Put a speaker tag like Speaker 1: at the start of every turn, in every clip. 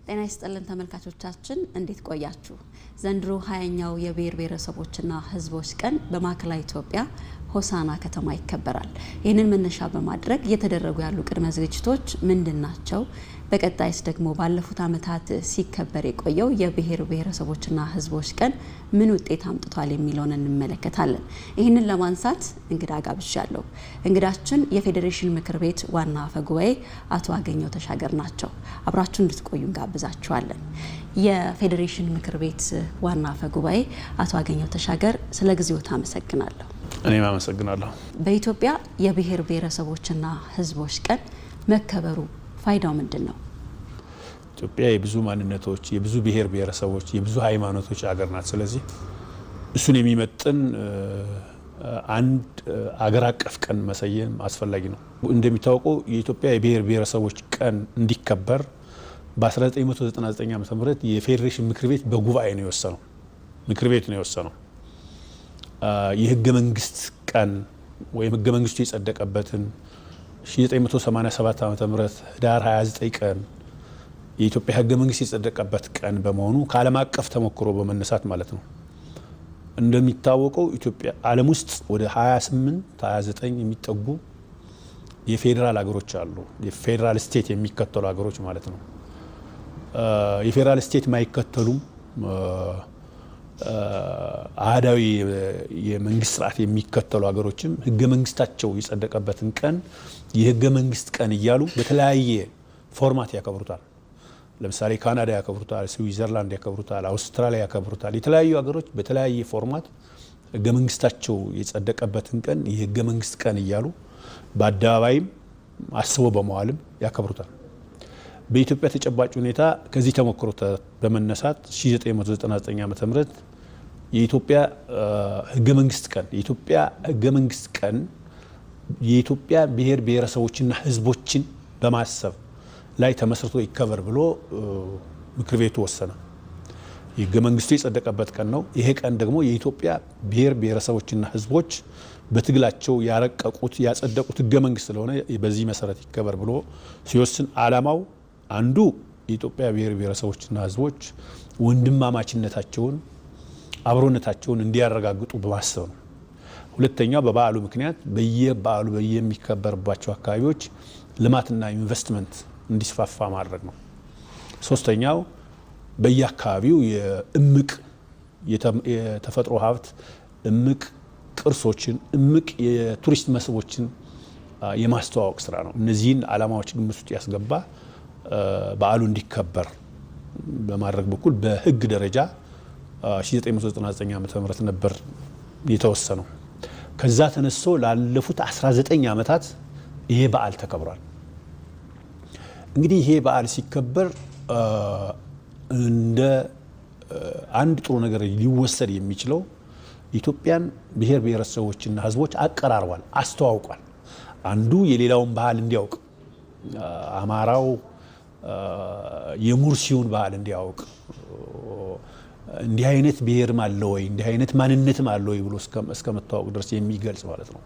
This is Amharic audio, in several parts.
Speaker 1: ጤና ይስጥልን ተመልካቾቻችን እንዴት ቆያችሁ? ዘንድሮ 20ኛው የብሔር ብሔረሰቦችና ህዝቦች ቀን በማዕከላዊ ኢትዮጵያ ሆሳና ከተማ ይከበራል። ይህንን መነሻ በማድረግ እየተደረጉ ያሉ ቅድመ ዝግጅቶች ምንድናቸው? በቀጣይስ ደግሞ ባለፉት ዓመታት ሲከበር የቆየው የብሔር ብሔረሰቦችና ህዝቦች ቀን ምን ውጤት አምጥቷል የሚለውን እንመለከታለን። ይህንን ለማንሳት እንግዳ ጋብዣለሁ። እንግዳችን የፌዴሬሽን ምክር ቤት ዋና አፈ ጉባኤ አቶ አገኘው ተሻገር ናቸው። አብራችሁ እንድትቆዩ እንጋብዛችኋለን። የፌዴሬሽን ምክር ቤት ዋና አፈ ጉባኤ አቶ አገኘው ተሻገር ስለ ጊዜዎት አመሰግናለሁ።
Speaker 2: እኔም አመሰግናለሁ።
Speaker 1: በኢትዮጵያ የብሔር ብሔረሰቦችና ህዝቦች ቀን መከበሩ ፋይዳው ምንድነው?
Speaker 2: ኢትዮጵያ የብዙ ማንነቶች፣ የብዙ ብሔር ብሔረሰቦች፣ የብዙ ሃይማኖቶች ሀገር ናት። ስለዚህ እሱን የሚመጥን አንድ አገር አቀፍ ቀን መሰየም አስፈላጊ ነው። እንደሚታወቀው የኢትዮጵያ የብሔር ብሔረሰቦች ቀን እንዲከበር በ1999 ዓ.ም የፌዴሬሽን ምክር ቤት በጉባኤ ነው የወሰነው። ምክር ቤት ነው የወሰነው። የህገ መንግስት ቀን ወይም ህገ መንግስቱ የጸደቀበትን 1987 ዓ.ም ህዳር 29 ቀን የኢትዮጵያ ህገ መንግስት የጸደቀበት ቀን በመሆኑ ከዓለም አቀፍ ተሞክሮ በመነሳት ማለት ነው። እንደሚታወቀው ኢትዮጵያ ዓለም ውስጥ ወደ 29 የሚጠጉ የፌዴራል ሀገሮች አሉ። የፌዴራል ስቴት የሚከተሉ ሀገሮች ማለት ነው። የፌዴራል ስቴት ማይከተሉም አህዳዊ የመንግስት ስርዓት የሚከተሉ ሀገሮችም ህገ መንግስታቸው የጸደቀበትን ቀን የህገ መንግስት ቀን እያሉ በተለያየ ፎርማት ያከብሩታል። ለምሳሌ ካናዳ ያከብሩታል፣ ስዊዘርላንድ ያከብሩታል፣ አውስትራሊያ ያከብሩታል። የተለያዩ ሀገሮች በተለያየ ፎርማት ህገ መንግስታቸው የጸደቀበትን ቀን የህገ መንግስት ቀን እያሉ በአደባባይም አስበው በመዋልም ያከብሩታል። በኢትዮጵያ ተጨባጭ ሁኔታ ከዚህ ተሞክሮ በመነሳት 1999 ዓ.ም የኢትዮጵያ ህገ መንግስት ቀን የኢትዮጵያ ብሔር ብሔረሰቦችና ህዝቦችን በማሰብ ላይ ተመስርቶ ይከበር ብሎ ምክር ቤቱ ወሰነ። የህገ መንግስቱ የጸደቀበት ቀን ነው። ይሄ ቀን ደግሞ የኢትዮጵያ ብሔር ብሔረሰቦችና ህዝቦች በትግላቸው ያረቀቁት ያጸደቁት ህገ መንግስት ስለሆነ በዚህ መሰረት ይከበር ብሎ ሲወስን ዓላማው አንዱ የኢትዮጵያ ብሔር ብሔረሰቦችና ህዝቦች ወንድማማችነታቸውን አብሮነታቸውን እንዲያረጋግጡ በማሰብ ነው። ሁለተኛው በበዓሉ ምክንያት በየሚከበርባቸው አካባቢዎች ልማትና ኢንቨስትመንት እንዲስፋፋ ማድረግ ነው። ሶስተኛው በየአካባቢው የእምቅ የተፈጥሮ ሀብት እምቅ ቅርሶችን እምቅ የቱሪስት መስህቦችን የማስተዋወቅ ስራ ነው። እነዚህን ዓላማዎች ግምት ውስጥ ያስገባ በዓሉ እንዲከበር በማድረግ በኩል በህግ ደረጃ 1999 ዓ.ም ነበር የተወሰነው። ከዛ ተነስቶ ላለፉት 19 ዓመታት ይሄ በዓል ተከብሯል። እንግዲህ ይሄ በዓል ሲከበር እንደ አንድ ጥሩ ነገር ሊወሰድ የሚችለው ኢትዮጵያን ብሔር ብሔረሰቦችና ህዝቦች አቀራርቧል፣ አስተዋውቋል። አንዱ የሌላውን ባህል እንዲያውቅ አማራው የሙርሲውን ባህል እንዲያውቅ እንዲህ አይነት ብሔርም አለ ወይ እንዲህ አይነት ማንነትም አለ ወይ ብሎ እስከመታወቅ ድረስ የሚገልጽ ማለት ነው።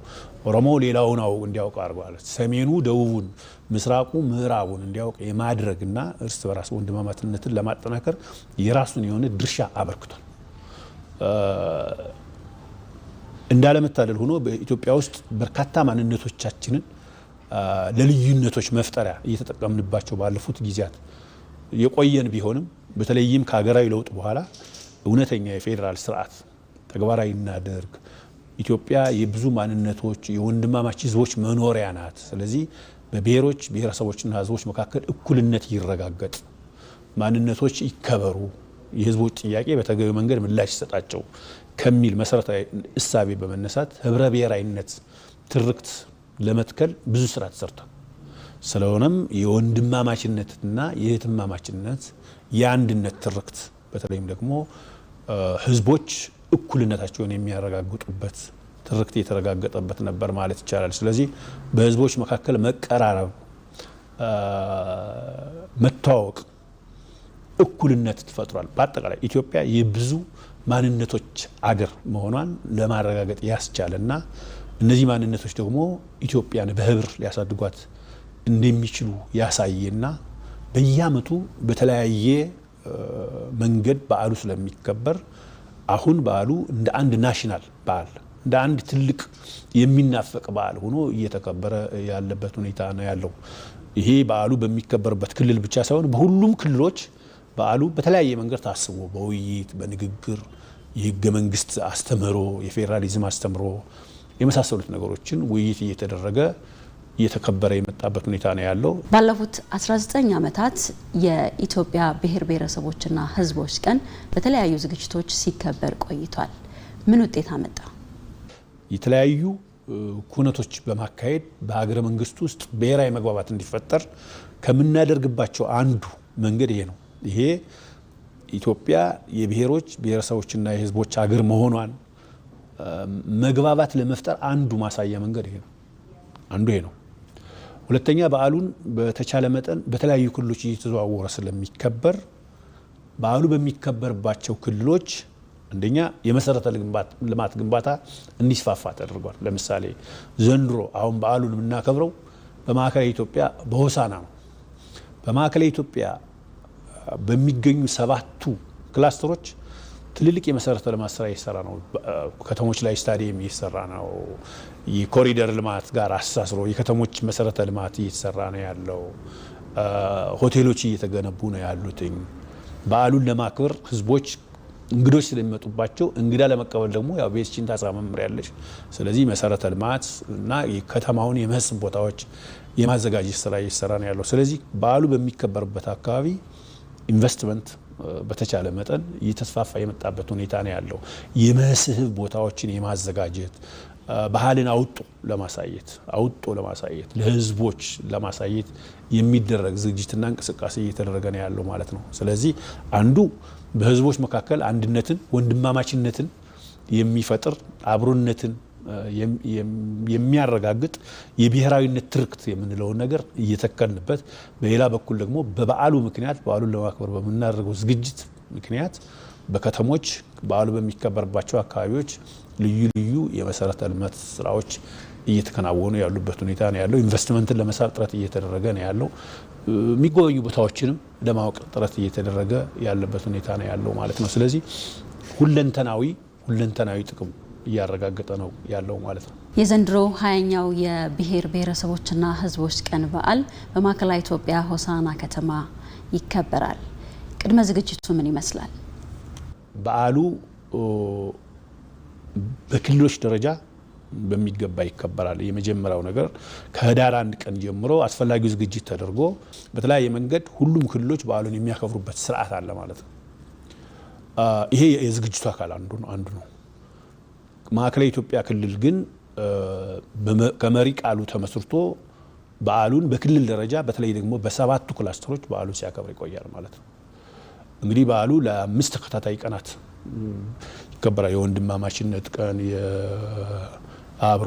Speaker 2: ኦሮሞ ሌላውን እንዲያውቅ አድርጓል። ሰሜኑ ደቡቡን፣ ምስራቁ ምዕራቡን እንዲያውቅ የማድረግና እርስ በራስ ወንድማማችነትን ለማጠናከር የራሱን የሆነ ድርሻ አበርክቷል። እንዳለመታደል ሆኖ በኢትዮጵያ ውስጥ በርካታ ማንነቶቻችንን ለልዩነቶች መፍጠሪያ እየተጠቀምንባቸው ባለፉት ጊዜያት የቆየን ቢሆንም በተለይም ከሀገራዊ ለውጥ በኋላ እውነተኛ የፌዴራል ስርዓት ተግባራዊ እናደርግ። ኢትዮጵያ የብዙ ማንነቶች የወንድማማች ህዝቦች መኖሪያ ናት። ስለዚህ በብሔሮች ብሔረሰቦችና ህዝቦች መካከል እኩልነት ይረጋገጥ፣ ማንነቶች ይከበሩ፣ የህዝቦች ጥያቄ በተገቢ መንገድ ምላሽ ይሰጣቸው ከሚል መሰረታዊ እሳቤ በመነሳት ህብረ ብሔራዊነት ትርክት ለመትከል ብዙ ስራ ተሰርቷል። ስለሆነም የወንድማማችነትና የእህትማማችነት የአንድነት ትርክት በተለይም ደግሞ ህዝቦች እኩልነታቸውን የሚያረጋግጡበት ትርክት የተረጋገጠበት ነበር ማለት ይቻላል። ስለዚህ በህዝቦች መካከል መቀራረብ፣ መተዋወቅ፣ እኩልነት ተፈጥሯል። በአጠቃላይ ኢትዮጵያ የብዙ ማንነቶች አገር መሆኗን ለማረጋገጥ ያስቻለና እነዚህ ማንነቶች ደግሞ ኢትዮጵያን በህብር ሊያሳድጓት እንደሚችሉ ያሳየና በየዓመቱ በተለያየ መንገድ በዓሉ ስለሚከበር አሁን በዓሉ እንደ አንድ ናሽናል በዓል እንደ አንድ ትልቅ የሚናፈቅ በዓል ሆኖ እየተከበረ ያለበት ሁኔታ ነው ያለው። ይሄ በዓሉ በሚከበርበት ክልል ብቻ ሳይሆን በሁሉም ክልሎች በዓሉ በተለያየ መንገድ ታስቦ በውይይት በንግግር የህገ መንግስት አስተምሮ የፌዴራሊዝም አስተምሮ የመሳሰሉት ነገሮችን ውይይት እየተደረገ እየተከበረ የመጣበት ሁኔታ ነው ያለው።
Speaker 1: ባለፉት 19 ዓመታት የኢትዮጵያ ብሔር ብሔረሰቦችና ህዝቦች ቀን በተለያዩ ዝግጅቶች ሲከበር ቆይቷል። ምን ውጤት አመጣ?
Speaker 2: የተለያዩ ኩነቶች በማካሄድ በሀገረ መንግስት ውስጥ ብሔራዊ መግባባት እንዲፈጠር ከምናደርግባቸው አንዱ መንገድ ይሄ ነው። ይሄ ኢትዮጵያ የብሔሮች ብሔረሰቦችና የህዝቦች ሀገር መሆኗን መግባባት ለመፍጠር አንዱ ማሳያ መንገድ ይሄ ነው። አንዱ ይሄ ነው። ሁለተኛ በዓሉን በተቻለ መጠን በተለያዩ ክልሎች እየተዘዋወረ ስለሚከበር በዓሉ በሚከበርባቸው ክልሎች አንደኛ የመሰረተ ልማት ግንባታ እንዲስፋፋ ተደርጓል። ለምሳሌ ዘንድሮ አሁን በዓሉን የምናከብረው በማዕከላዊ ኢትዮጵያ በሆሳና ነው። በማዕከላዊ ኢትዮጵያ በሚገኙ 7ቱ ክላስተሮች ትልልቅ የመሰረተ ልማት ስራ እየተሰራ ነው። ከተሞች ላይ ስታዲየም እየተሰራ ነው። የኮሪደር ልማት ጋር አስተሳስሮ የከተሞች መሰረተ ልማት እየተሰራ ነው ያለው። ሆቴሎች እየተገነቡ ነው ያሉትኝ። በዓሉን ለማክበር ህዝቦች እንግዶች ስለሚመጡባቸው እንግዳ ለመቀበል ደግሞ ያው ቤትሽን ታሳምሪያለሽ። ስለዚህ መሰረተ ልማት እና የከተማውን የመስህብ ቦታዎች የማዘጋጀት ስራ እየተሰራ ነው ያለው። ስለዚህ በዓሉ በሚከበርበት አካባቢ ኢንቨስትመንት በተቻለ መጠን እየተስፋፋ የመጣበት ሁኔታ ነው ያለው። የመስህብ ቦታዎችን የማዘጋጀት ባህልን አውጦ ለማሳየት ለህዝቦች ለማሳየት የሚደረግ ዝግጅትና እንቅስቃሴ እየተደረገ ነው ያለው ማለት ነው። ስለዚህ አንዱ በህዝቦች መካከል አንድነትን፣ ወንድማማችነትን የሚፈጥር አብሮነትን የሚያረጋግጥ የብሔራዊነት ትርክት የምንለውን ነገር እየተከልንበት፣ በሌላ በኩል ደግሞ በበዓሉ ምክንያት በዓሉን ለማክበር በምናደርገው ዝግጅት ምክንያት በከተሞች በዓሉ በሚከበርባቸው አካባቢዎች ልዩ ልዩ የመሰረተ ልማት ስራዎች እየተከናወኑ ያሉበት ሁኔታ ነው ያለው። ኢንቨስትመንትን ለመሳብ ጥረት እየተደረገ ነው ያለው። የሚጎበኙ ቦታዎችንም ለማወቅ ጥረት እየተደረገ ያለበት ሁኔታ ነው ያለው ማለት ነው። ስለዚህ ሁለንተናዊ ጥቅም እያረጋገጠ ነው ያለው ማለት ነው።
Speaker 1: የዘንድሮ 20ኛው የብሔር ብሔረሰቦችና ህዝቦች ቀን በዓል በማዕከላዊ ኢትዮጵያ ሆሳና ከተማ ይከበራል። ቅድመ ዝግጅቱ ምን ይመስላል?
Speaker 2: በዓሉ በክልሎች ደረጃ በሚገባ ይከበራል። የመጀመሪያው ነገር ከህዳር 1 ቀን ጀምሮ አስፈላጊው ዝግጅት ተደርጎ በተለያየ መንገድ ሁሉም ክልሎች በዓሉን የሚያከብሩበት ስርዓት አለ ማለት ነው። ይሄ የዝግጅቱ አካል አንዱ ነው። ማዕከላዊ ኢትዮጵያ ክልል ግን ከመሪ ቃሉ ተመስርቶ በዓሉን በክልል ደረጃ በተለይ ደግሞ በ7ቱ ክላስተሮች በዓሉን ሲያከብር ይቆያል ማለት ነው። እንግዲህ በዓሉ ለ5 ተከታታይ ቀናት ይከበራል። የወንድማማችነት ቀን፣ የአብሮነት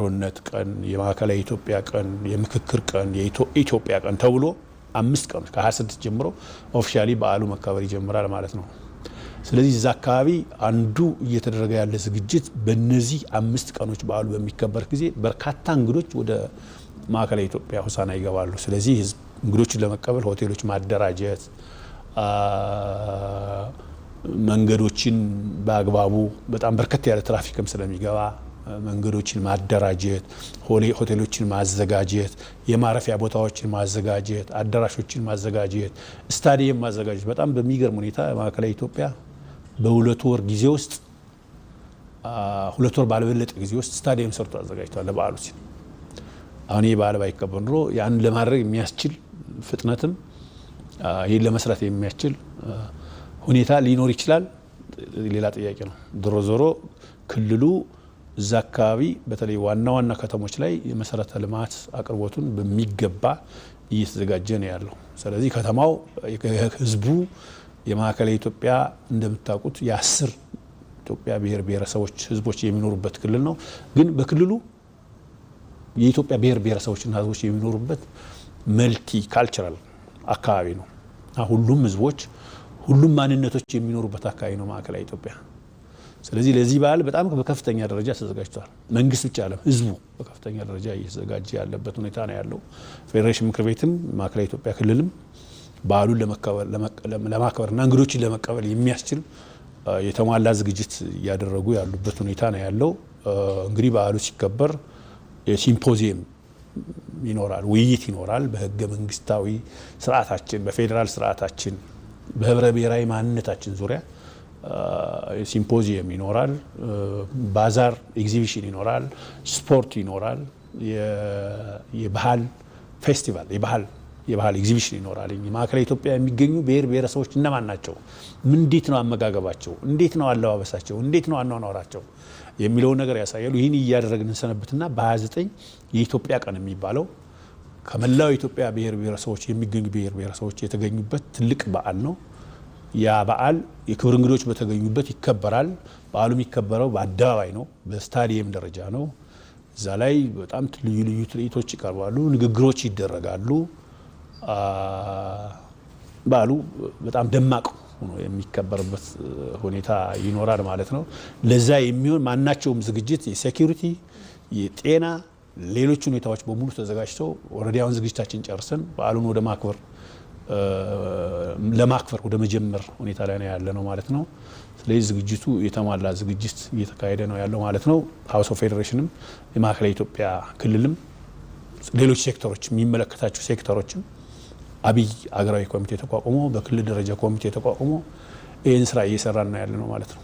Speaker 2: ቀን፣ የማዕከላዊ ኢትዮጵያ ቀን፣ የምክክር ቀን፣ የኢትዮጵያ ቀን ተብሎ 5 ቀኖች ከ26 ጀምሮ ኦፊሻሊ በዓሉ መከበር ይጀምራል ማለት ነው። ስለዚህ እዛ አካባቢ አንዱ እየተደረገ ያለ ዝግጅት በእነዚህ 5 ቀኖች በዓሉ በሚከበር ጊዜ በርካታ እንግዶች ወደ ማዕከላዊ ኢትዮጵያ ሆሳና ይገባሉ። ስለዚህ እንግዶችን ለመቀበል ሆቴሎች ማደራጀት፣ መንገዶችን በአግባቡ በጣም በርከት ያለ ትራፊክም ስለሚገባ መንገዶችን ማደራጀት፣ ሆቴሎችን ማዘጋጀት፣ የማረፊያ ቦታዎችን ማዘጋጀት፣ አዳራሾችን ማዘጋጀት፣ ስታዲየም ማዘጋጀት። በጣም በሚገርም ሁኔታ ማዕከላዊ ኢትዮጵያ በ2 ወር ጊዜ ውስጥ 2 ወር ባልበለጠ ጊዜ ውስጥ ስታዲየም ሰርቶ አዘጋጅቷል ለበዓሉ ሲል። አሁን ይህ በዓል ባይከበር ኖሮ ያን ለማድረግ የሚያስችል ፍጥነትም ይህን ለመስራት የሚያስችል ሁኔታ ሊኖር ይችላል፣ ሌላ ጥያቄ ነው። ዞሮ ክልሉ እዛ አካባቢ በተለይ ዋና ዋና ከተሞች ላይ የመሰረተ ልማት አቅርቦቱን በሚገባ እየተዘጋጀ ነው ያለው። ስለዚህ ከተማው ህዝቡ የማዕከላዊ ኢትዮጵያ እንደምታውቁት የ10 ኢትዮጵያ ብሔር ብሔረሰቦች ህዝቦች የሚኖሩበት ክልል ነው። ግን በክልሉ የኢትዮጵያ ብሔር ብሔረሰቦችና ህዝቦች የሚኖሩበት መልቲ ካልቸራል አካባቢ ነው። ሁሉም ህዝቦች ሁሉም ማንነቶች የሚኖሩበት አካባቢ ነው ማዕከላዊ ኢትዮጵያ። ስለዚህ ለዚህ በዓል በጣም በከፍተኛ ደረጃ ተዘጋጅቷል። መንግስት ብቻ አይደለም፣ ህዝቡ በከፍተኛ ደረጃ እየተዘጋጀ ያለበት ሁኔታ ነው ያለው። ፌዴሬሽን ምክር ቤትም ማዕከላዊ ኢትዮጵያ ክልልም በዓሉን ለማክበርና እንግዶችን ለመቀበል የሚያስችል የተሟላ ዝግጅት እያደረጉ ያሉበት ሁኔታ ነው ያለው። እንግዲህ በዓሉ ሲከበር የሲምፖዚየም ይኖራል፣ ውይይት ይኖራል። በህገ መንግስታዊ ስርዓታችን፣ በፌዴራል ስርዓታችን፣ በህብረ ብሔራዊ ማንነታችን ዙሪያ ሲምፖዚየም ይኖራል። ባዛር ኤግዚቢሽን ይኖራል። ስፖርት ይኖራል። የባህል ፌስቲቫል የባህል ኤግዚቢሽን ይኖራል። ማዕከላዊ ኢትዮጵያ የሚገኙ ብሔር ብሔረሰቦች እነማን ናቸው? እንዴት ነው አመጋገባቸው? እንዴት ነው አለባበሳቸው? እንዴት ነው አኗኗራቸው? የሚለውን ነገር ያሳያሉ። ይህን እያደረግን እንሰነብትና በ29 የኢትዮጵያ ቀን የሚባለው ከመላው የኢትዮጵያ ብሔር ብሔረሰቦች የሚገኙ ብሔር ብሔረሰቦች የተገኙበት ትልቅ በዓል ነው። ያ በዓል የክብር እንግዶች በተገኙበት ይከበራል። በዓሉ የሚከበረው በአደባባይ ነው፣ በስታዲየም ደረጃ ነው። እዛ ላይ በጣም ልዩ ልዩ ትርኢቶች ይቀርባሉ፣ ንግግሮች ይደረጋሉ። በዓሉ በጣም ደማቅ ሆኖ የሚከበርበት ሁኔታ ይኖራል ማለት ነው። ለዛ የሚሆን ማናቸውም ዝግጅት የሴኩሪቲ፣ የጤና፣ ሌሎች ሁኔታዎች በሙሉ ተዘጋጅተው ወረዳውን ዝግጅታችን ጨርሰን በዓሉን ወደ ለማክበር ወደ መጀመር ሁኔታ ላይ ነው ያለ ነው ማለት ነው። ስለዚህ ዝግጅቱ የተሟላ ዝግጅት እየተካሄደ ነው ያለው ማለት ነው። ሀውስ ኦፍ ፌዴሬሽንም የማዕከላዊ ኢትዮጵያ ክልልም ሌሎች ሴክተሮች የሚመለከታቸው ሴክተሮችም አብይ አገራዊ ኮሚቴ ተቋቁሞ በክልል ደረጃ ኮሚቴ ተቋቁሞ ይህን ስራ እየሰራን ነው ያለ ነው ማለት ነው።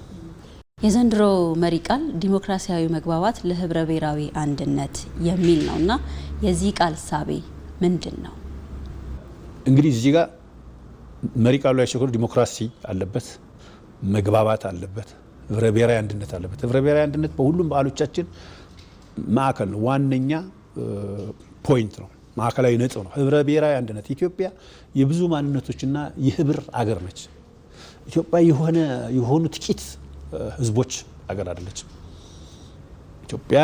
Speaker 1: የዘንድሮ መሪ ቃል ዲሞክራሲያዊ መግባባት ለህብረ ብሔራዊ አንድነት የሚል ነውና የዚህ ቃል ሳቤ ምንድን ነው?
Speaker 2: እንግዲህ እዚህ ጋር መሪ ቃሉ ላይ ሸኮር ዲሞክራሲ አለበት፣ መግባባት አለበት፣ ህብረ ብሔራዊ አንድነት አለበት። ህብረ ብሔራዊ አንድነት በሁሉም በዓሎቻችን ማዕከል ነው፣ ዋነኛ ፖይንት ነው፣ ማዕከላዊ ነጥብ ነው። ህብረ ብሔራዊ አንድነት ኢትዮጵያ የብዙ ማንነቶችና የህብር አገር ነች። ኢትዮጵያ የሆኑ ጥቂት ህዝቦች አገር አይደለችም። ኢትዮጵያ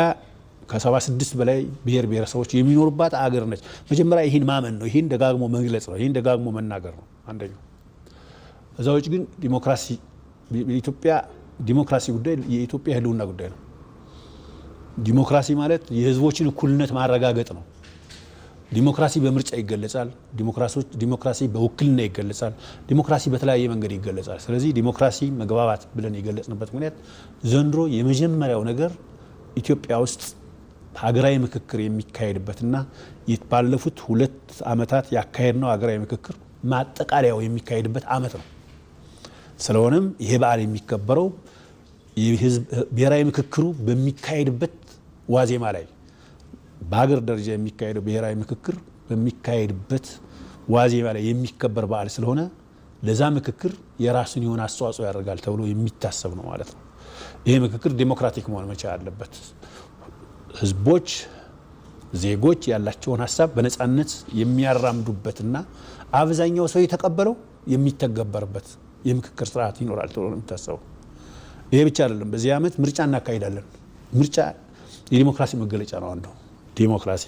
Speaker 2: ከ76 በላይ ብሔር ብሔረሰቦች የሚኖሩባት አገር ነች። መጀመሪያ ይህን ማመን ነው፣ ይህን ደጋግሞ መግለጽ ነው፣ ይህን ደጋግሞ መናገር ነው አንደኛው። እዛ ውጭ ግን ዲሞክራሲ ጉዳይ የኢትዮጵያ ህልውና ጉዳይ ነው። ዲሞክራሲ ማለት የህዝቦችን እኩልነት ማረጋገጥ ነው። ዲሞክራሲ በምርጫ ይገለጻል። ዲሞክራሲ በውክልና ይገለጻል። ዲሞክራሲ በተለያየ መንገድ ይገለጻል። ስለዚህ ዲሞክራሲ መግባባት ብለን የገለጽንበት ምክንያት ዘንድሮ የመጀመሪያው ነገር ኢትዮጵያ ውስጥ ሀገራዊ ምክክር የሚካሄድበትና ባለፉት 2 ዓመታት ያካሄድነው ሀገራዊ ምክክር ማጠቃለያው የሚካሄድበት ዓመት ነው። ስለሆነም ይሄ በዓል የሚከበረው ብሔራዊ ምክክሩ በሚካሄድበት ዋዜማ ላይ በሀገር ደረጃ የሚካሄደው ብሔራዊ ምክክር በሚካሄድበት ዋዜማ ላይ የሚከበር በዓል ስለሆነ ለዛ ምክክር የራሱን የሆነ አስተዋጽኦ ያደርጋል ተብሎ የሚታሰብ ነው ማለት ነው። ይሄ ምክክር ዴሞክራቲክ መሆን መቻል አለበት። ህዝቦች፣ ዜጎች ያላቸውን ሀሳብ በነፃነት የሚያራምዱበትና አብዛኛው ሰው የተቀበለው የሚተገበርበት የምክክር ስርዓት ይኖራል ተብሎ ነው የሚታሰበው። ይሄ ብቻ አይደለም። በዚህ ዓመት ምርጫ እናካሂዳለን። ምርጫ የዲሞክራሲ መገለጫ ነው። አንዱ ዲሞክራሲ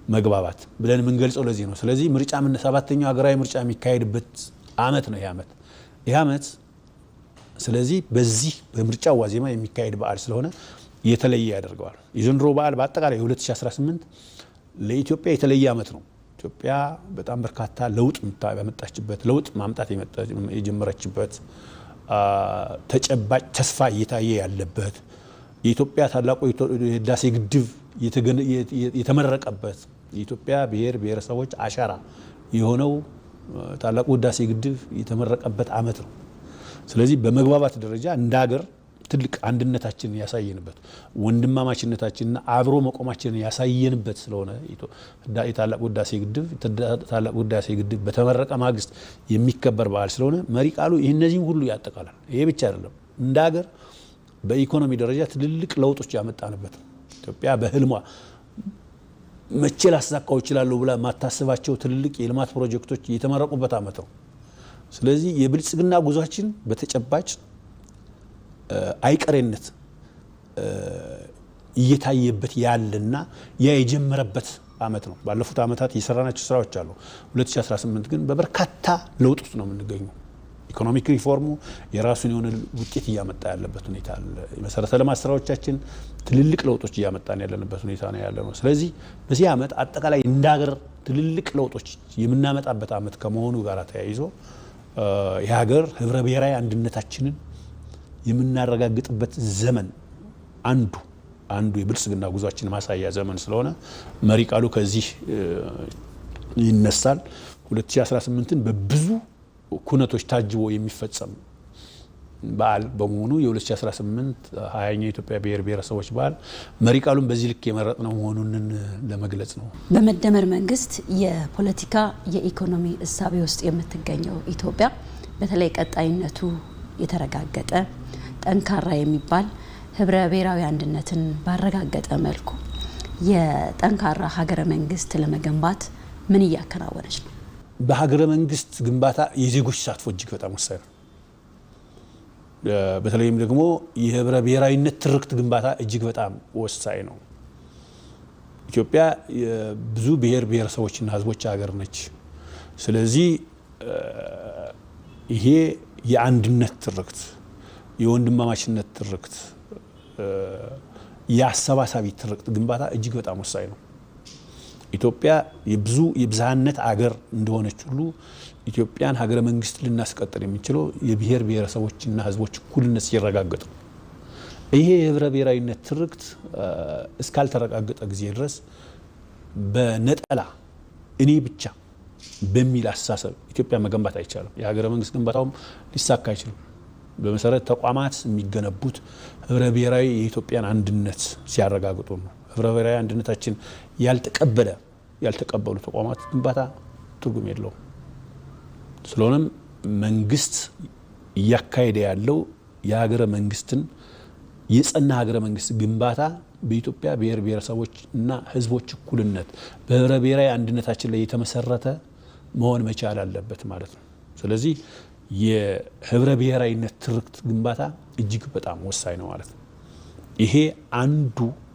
Speaker 2: መግባባት ብለን የምንገልጸው ለዚህ ነው። ስለዚህ ምርጫ 7ኛው ሀገራዊ ምርጫ የሚካሄድበት ዓመት ነው ይህ ዓመት። ስለዚህ በዚህ በምርጫ ዋዜማ የሚካሄድ በዓል ስለሆነ የተለየ ያደርገዋል። የዘንድሮ በዓል በአጠቃላይ 2018 ለኢትዮጵያ የተለየ ዓመት ነው። ኢትዮጵያ በጣም በርካታ ለውጥ ያመጣችበት፣ ለውጥ ማምጣት የጀመረችበት፣ ተጨባጭ ተስፋ እየታየ ያለበት፣ የኢትዮጵያ ታላቁ የህዳሴ ግድብ የተመረቀበት፣ የኢትዮጵያ ብሔር ብሔረሰቦች አሻራ የሆነው ታላቁ ህዳሴ ግድብ የተመረቀበት ዓመት ነው። ስለዚህ በመግባባት ደረጃ እንደ ሀገር ትልቅ አንድነታችንን ያሳየንበት፣ ወንድማማችነታችንና አብሮ መቆማችንን ያሳየንበት ስለሆነ የታላቁ ህዳሴ ግድብ በተመረቀ ማግስት የሚከበር በዓል ስለሆነ መሪ ቃሉ እነዚህም ሁሉ ያጠቃላል። ይሄ ብቻ አይደለም። እንደ ሀገር በኢኮኖሚ ደረጃ ትልልቅ ለውጦች ያመጣንበት፣ ኢትዮጵያ በህልሟ መቼ ላሳካው እችላለሁ ብላ ማታስባቸው ትልልቅ የልማት ፕሮጀክቶች የተመረቁበት ዓመት ነው። ስለዚህ የብልጽግና ጉዟችን በተጨባጭ አይቀሬነት እየታየበት ያለና ያ የጀመረበት ዓመት ነው። ባለፉት ዓመታት የሰራናቸው ስራዎች አሉ። 2018 ግን በበርካታ ለውጥ ውስጥ ነው የምንገኘው። ኢኮኖሚክ ሪፎርሙ የራሱን የሆነ ውጤት እያመጣ ያለበት ሁኔታ አለ። የመሰረተ ልማት ስራዎቻችን ትልልቅ ለውጦች እያመጣን ያለንበት ሁኔታ ነው ያለ ነው። ስለዚህ በዚህ ዓመት አጠቃላይ እንደ ሀገር ትልልቅ ለውጦች የምናመጣበት ዓመት ከመሆኑ ጋር ተያይዞ የሀገር ህብረ ብሔራዊ አንድነታችንን የምናረጋግጥበት ዘመን አንዱ የብልጽግና ጉዟችን ማሳያ ዘመን ስለሆነ መሪ ቃሉ ከዚህ ይነሳል። 2018ን በብዙ ኩነቶች ታጅቦ የሚፈጸም በዓል በመሆኑ የ2018 20ኛው የኢትዮጵያ ብሔር ብሔረሰቦች በዓል መሪ ቃሉን በዚህ ልክ የመረጥነው መሆኑን ለመግለጽ ነው።
Speaker 1: በመደመር መንግስት የፖለቲካ የኢኮኖሚ እሳቤ ውስጥ የምትገኘው ኢትዮጵያ በተለይ ቀጣይነቱ የተረጋገጠ ጠንካራ የሚባል ህብረ ብሔራዊ አንድነትን ባረጋገጠ መልኩ የጠንካራ ሀገረ መንግስት ለመገንባት ምን እያከናወነች ነው?
Speaker 2: በሀገረ መንግስት ግንባታ የዜጎች ተሳትፎ እጅግ በጣም ወሳኝ ነው። በተለይም ደግሞ የህብረ ብሔራዊነት ትርክት ግንባታ እጅግ በጣም ወሳኝ ነው። ኢትዮጵያ ብዙ ብሔር ብሔረሰቦችና ህዝቦች ሀገር ነች። ስለዚህ ይሄ የአንድነት ትርክት፣ የወንድማማችነት ትርክት፣ የአሰባሳቢ ትርክት ግንባታ እጅግ በጣም ወሳኝ ነው። ኢትዮጵያ የብዝሃነት አገር እንደሆነች ሁሉ ኢትዮጵያን ሀገረ መንግስት ልናስቀጥል የሚችለው የብሔር ብሔረሰቦችና ህዝቦች እኩልነት ሲረጋገጥ ነው። ይሄ የህብረ ብሔራዊነት ትርክት እስካልተረጋገጠ ጊዜ ድረስ በነጠላ እኔ ብቻ በሚል አስተሳሰብ ኢትዮጵያ መገንባት አይቻልም። የሀገረ መንግስት ግንባታውም ሊሳካ አይችልም። በመሰረት ተቋማት የሚገነቡት ህብረ ብሔራዊ የኢትዮጵያን አንድነት ሲያረጋግጡ ነው። ህብረ ብሔራዊ አንድነታችን ያልተቀበሉ ተቋማት ግንባታ ትርጉም የለውም። ስለሆነም መንግስት እያካሄደ ያለው የሀገረ መንግስትን የጸና ሀገረ መንግስት ግንባታ በኢትዮጵያ ብሔር ብሔረሰቦች እና ህዝቦች እኩልነት በህብረ ብሔራዊ አንድነታችን ላይ የተመሰረተ መሆን መቻል አለበት ማለት ነው። ስለዚህ የህብረ ብሔራዊነት ትርክት ግንባታ እጅግ በጣም ወሳኝ ነው ማለት ነው። ይሄ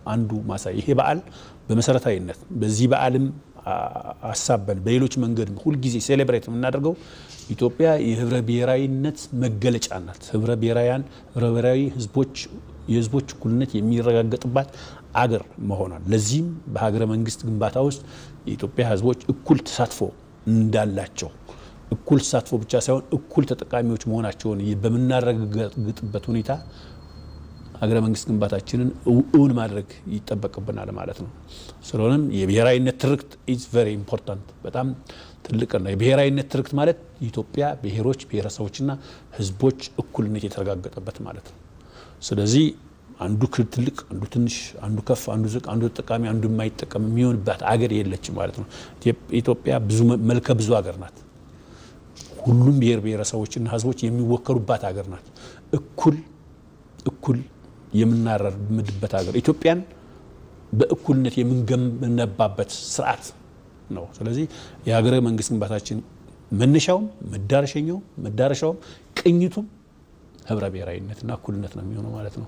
Speaker 2: አንዱ ማሳያ ይሄ በዓል በመሰረታዊነት በዚህ በዓልም አሳበን በሌሎች መንገድ ሁልጊዜ ሴሌብሬት የምናደርገው ኢትዮጵያ የህብረ ብሔራዊነት መገለጫ ናት። ህብረ ብሔራዊ የህዝቦች እኩልነት የሚረጋገጥባት አገር መሆኗል። ለዚህም በሀገረ መንግስት ግንባታ ውስጥ የኢትዮጵያ ህዝቦች እኩል ተሳትፎ እንዳላቸው እኩል ተሳትፎ ብቻ ሳይሆን እኩል ተጠቃሚዎች መሆናቸውን በምናረጋግጥበት ሁኔታ ሀገረ መንግስት ግንባታችንን እውን ማድረግ ይጠበቅብናል ማለት ነው። ስለሆነም የብሔራዊነት ትርክት ኢዝ ቬሪ ኢምፖርታንት በጣም ትልቅ ነው። የብሔራዊነት ትርክት ማለት የኢትዮጵያ ብሔሮች ብሔረሰቦችና ህዝቦች እኩልነት የተረጋገጠበት ማለት ነው። ስለዚህ አንዱ ትልቅ፣ አንዱ ትንሽ፣ አንዱ ከፍ፣ አንዱ ዝቅ፣ አንዱ ተጠቃሚ፣ አንዱ የማይጠቀም የሚሆንባት አገር የለችም ማለት ነው። ኢትዮጵያ መልከ ብዙ ሀገር ናት። ሁሉም ብሔር ብሔረሰቦችና ህዝቦች የሚወከሉባት ሀገር ናት። እኩል የምናራምድበት ሀገር ኢትዮጵያን በእኩልነት የምንገነባበት ስርዓት ነው። ስለዚህ የሀገረ መንግስት ግንባታችን መነሻውም መዳረሻውም ቅኝቱም ህብረ ብሔራዊነትና እኩልነት ነው የሚሆነው ማለት ነው።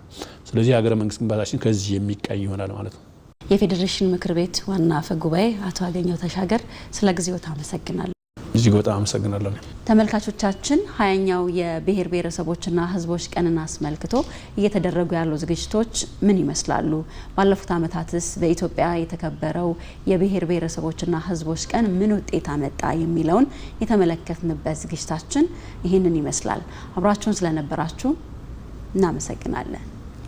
Speaker 2: ስለዚህ የሀገረ መንግስት ግንባታችን ከዚህ የሚቃኝ ይሆናል ማለት ነው።
Speaker 1: የፌዴሬሽን ምክር ቤት ዋና አፈ ጉባኤ አቶ አገኘሁ ተሻገር ስለ ጊዜው አመሰግናለሁ።
Speaker 2: እጅግ በጣም አመሰግናለሁ።
Speaker 1: ተመልካቾቻችን 20ኛው የብሔር ብሔረሰቦችና ህዝቦች ቀንን አስመልክቶ እየተደረጉ ያሉ ዝግጅቶች ምን ይመስላሉ? ባለፉት ዓመታትስ በኢትዮጵያ የተከበረው የብሔር ብሔረሰቦችና ህዝቦች ቀን ምን ውጤት አመጣ የሚለውን የተመለከትንበት ዝግጅታችን ይህንን ይመስላል። አብራችሁን ስለነበራችሁ እናመሰግናለን።